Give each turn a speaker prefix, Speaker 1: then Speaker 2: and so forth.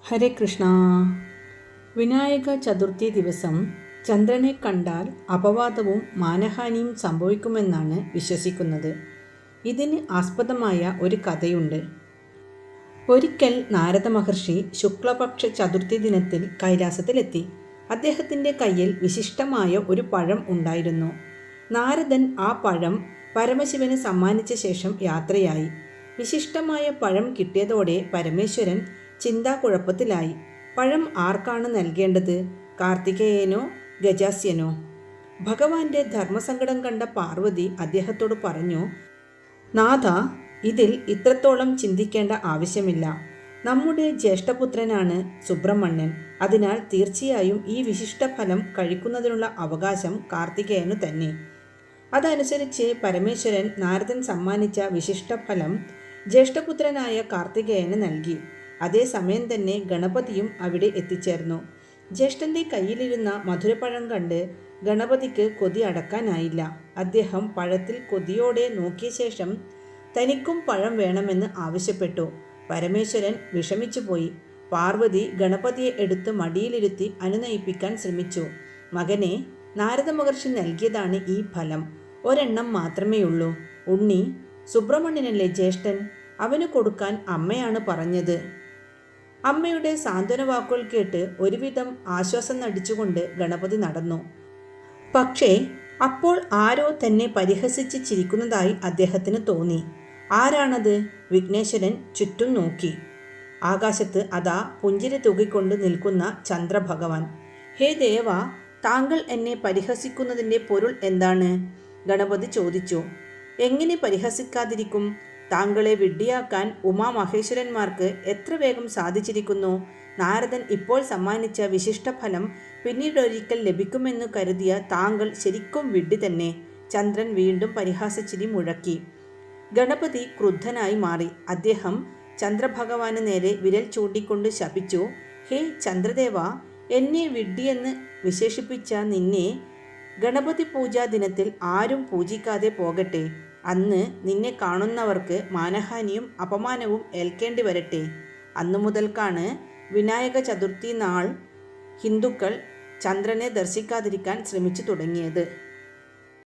Speaker 1: ഹരേ കൃഷ്ണ. വിനായക ചതുർത്ഥി ദിവസം ചന്ദ്രനെ കണ്ടാൽ അപവാദവും മാനഹാനിയും സംഭവിക്കുമെന്നാണ് വിശ്വസിക്കുന്നത്. ഇതിന് ആസ്പദമായ ഒരു കഥയുണ്ട്. ഒരിക്കൽ നാരദ മഹർഷി ശുക്ലപക്ഷ ചതുർത്ഥി ദിനത്തിൽ കൈലാസത്തിലെത്തി. അദ്ദേഹത്തിൻ്റെ കയ്യിൽ വിശിഷ്ടമായ ഒരു പഴം ഉണ്ടായിരുന്നു. നാരദൻ ആ പഴം പരമശിവന് സമ്മാനിച്ച ശേഷം യാത്രയായി. വിശിഷ്ടമായ പഴം കിട്ടിയതോടെ പരമേശ്വരൻ ചിന്താക്കുഴപ്പത്തിലായി. പഴം ആർക്കാണ് നൽകേണ്ടത്? കാർത്തികേയനോ ഗജാസ്യനോ? ഭഗവാന്റെ ധർമ്മസങ്കടം കണ്ട പാർവതി അദ്ദേഹത്തോട് പറഞ്ഞു, നാഥ, ഇതിൽ ഇത്രത്തോളം ചിന്തിക്കേണ്ട ആവശ്യമില്ല. നമ്മുടെ ജ്യേഷ്ഠപുത്രനാണ് സുബ്രഹ്മണ്യൻ. അതിനാൽ തീർച്ചയായും ഈ വിശിഷ്ട ഫലം കഴിക്കുന്നതിനുള്ള അവകാശം കാർത്തികേയനു തന്നെ. അതനുസരിച്ച് പരമേശ്വരൻ നാരദൻ സമ്മാനിച്ച വിശിഷ്ട ഫലം ജ്യേഷ്ഠപുത്രനായ കാർത്തികേയന് നൽകി. അതേസമയം തന്നെ ഗണപതിയും അവിടെ എത്തിച്ചേർന്നു. ജ്യേഷ്ഠൻ്റെ കയ്യിലിരുന്ന മധുരപ്പഴം കണ്ട് ഗണപതിക്ക് കൊതി അടക്കാനായില്ല. അദ്ദേഹം പഴത്തിൽ കൊതിയോടെ നോക്കിയ ശേഷം തനിക്കും പഴം വേണമെന്ന് ആവശ്യപ്പെട്ടു. പരമേശ്വരൻ വിഷമിച്ചുപോയി. പാർവതി ഗണപതിയെ എടുത്ത് മടിയിലിരുത്തി അനുനയിപ്പിക്കാൻ ശ്രമിച്ചു. മകനെ, നാരദ മഹർഷി നൽകിയതാണ് ഈ ഫലം. ഒരെണ്ണം മാത്രമേയുള്ളൂ. ഉണ്ണി, സുബ്രഹ്മണ്യനല്ലേ ജ്യേഷ്ഠൻ? അവന് കൊടുക്കാൻ അമ്മയാണ് പറഞ്ഞത്. അമ്മയുടെ സാന്ത്വന വാക്കുകൾ കേട്ട് ഒരുവിധം ആശ്വാസം നടിച്ചുകൊണ്ട് ഗണപതി നടന്നു. പക്ഷേ അപ്പോൾ ആരോ തന്നെ പരിഹസിച്ച് ചിരിക്കുന്നതായി അദ്ദേഹത്തിന് തോന്നി. ആരാണത്? വിഘ്നേശ്വരൻ ചുറ്റും നോക്കി. ആകാശത്ത് അതാ പുഞ്ചിരി തൂകിക്കൊണ്ട് നിൽക്കുന്ന ചന്ദ്രഭഗവാൻ. ഹേ ദേവ, താങ്കൾ എന്നെ പരിഹസിക്കുന്നതിൻ്റെ പൊരുൾ എന്താണ്? ഗണപതി ചോദിച്ചു. എങ്ങനെ പരിഹസിക്കാതിരിക്കും? താങ്കളെ വിഡ്ഢിയാക്കാൻ ഉമാമഹേശ്വരന്മാർക്ക് എത്ര വേഗം സാധിച്ചിരിക്കുന്നു. നാരദൻ ഇപ്പോൾ സമ്മാനിച്ച വിശിഷ്ടഫലം പിന്നീടൊരിക്കൽ ലഭിക്കുമെന്ന് കരുതിയ താങ്കൾ ശരിക്കും വിഡ്ഢി തന്നെ. ചന്ദ്രൻ വീണ്ടും പരിഹാസച്ചിരി മുഴക്കി. ഗണപതി ക്രുദ്ധനായി മാറി. അദ്ദേഹം ചന്ദ്രഭഗവാന് നേരെ വിരൽ ചൂണ്ടിക്കൊണ്ട് ശപിച്ചു. ഹേ ചന്ദ്രദേവ, എന്നെ വിഡ്ഢിയെന്ന് വിശേഷിപ്പിച്ച നിന്നെ ഗണപതി പൂജാ ദിനത്തിൽ ആരും പൂജിക്കാതെ പോകട്ടെ. അന്ന് നിന്നെ കാണുന്നവർക്ക് മാനഹാനിയും അപമാനവും ഏൽക്കേണ്ടി വരട്ടെ. അന്നു മുതൽക്കാണ് വിനായക ചതുർത്ഥി നാൾ ഹിന്ദുക്കൾ ചന്ദ്രനെ ദർശിക്കാതിരിക്കാൻ ശ്രമിച്ചു തുടങ്ങിയത്.